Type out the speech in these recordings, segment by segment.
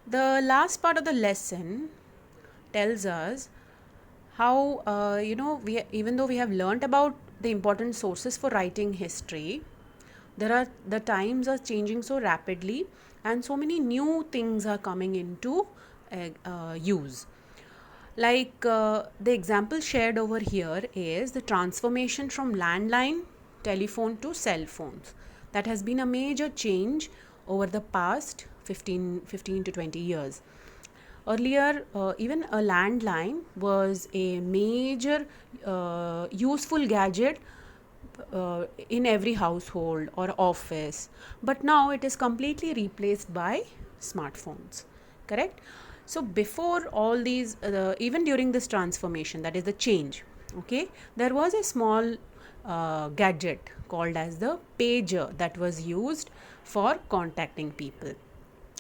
The last part of the lesson tells us how, we, even though we have learnt about the important sources for writing history, the times are changing so rapidly, and so many new things are coming into use. Like the example shared over here is the transformation from landline telephone to cell phones. That has been a major change over the past 15 to 20 years. Earlier, even a landline was a major useful gadget in every household or office, but now it is completely replaced by smartphones. Correct? So, before all these, even during this transformation, that is the change, okay, there was a small gadget called as the pager that was used for contacting people.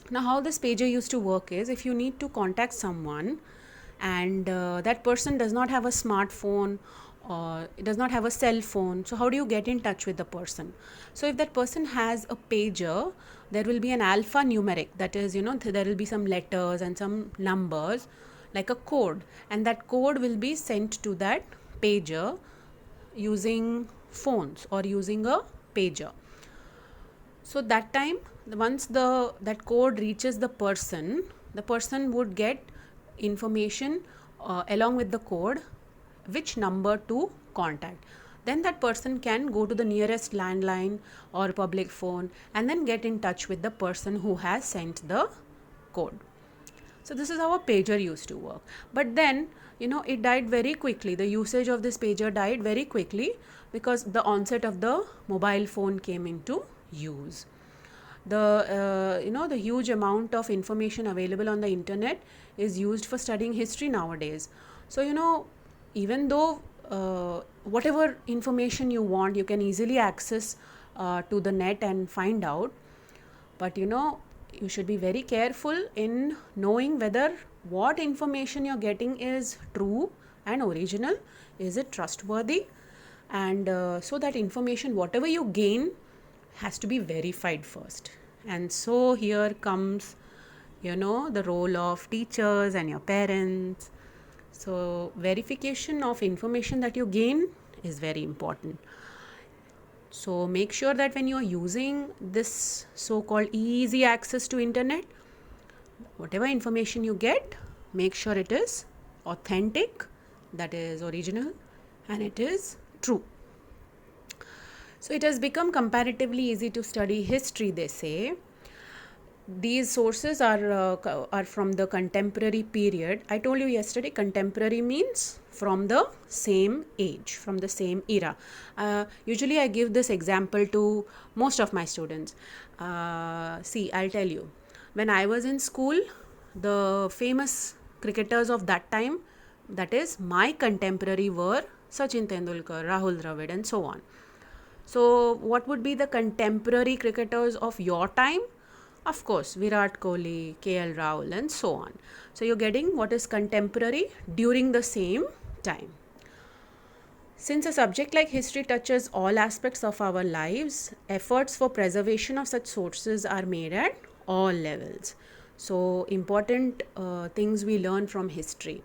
Now, how this pager used to work is, if you need to contact someone and that person does not have a smartphone or it does not have a cell phone, so how do you get in touch with the person? So if that person has a pager, there will be an alphanumeric, that is, there will be some letters and some numbers like a code, and that code will be sent to that pager using phones or using a pager. So that time, once that code reaches the person would get information along with the code, which number to contact. Then that person can go to the nearest landline or public phone and then get in touch with the person who has sent the code. So this is how a pager used to work. But then, it died very quickly. The usage of this pager died very quickly because the onset of the mobile phone came into use. The huge amount of information available on the internet is used for studying history nowadays. So even though whatever information you want, you can easily access to the net and find out, but you should be very careful in knowing whether what information you're getting is true and original, is it trustworthy, and so that information, whatever you gain, has to be verified first. And so here comes the role of teachers and your parents. So verification of information that you gain is very important. So make sure that when you are using this so-called easy access to internet, whatever information you get, make sure it is authentic, that is original, and it is true. So it has become comparatively easy to study history, they say. These sources are from the contemporary period. I told you yesterday, contemporary means from the same age, from the same era. Usually I give this example to most of my students. See, I'll tell you. When I was in school, the famous cricketers of that time, that is my contemporary, were Sachin Tendulkar, Rahul Dravid, and so on. So what would be the contemporary cricketers of your time? Of course, Virat Kohli, KL Rahul, and so on. So you're getting what is contemporary during the same time. Since a subject like history touches all aspects of our lives, efforts for preservation of such sources are made at all levels. So important things we learn from history.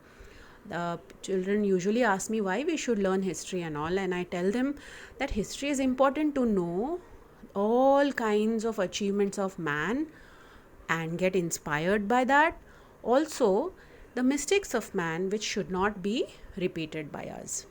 The children usually ask me why we should learn history and all, and I tell them that history is important to know all kinds of achievements of man and get inspired by that. Also, the mistakes of man which should not be repeated by us.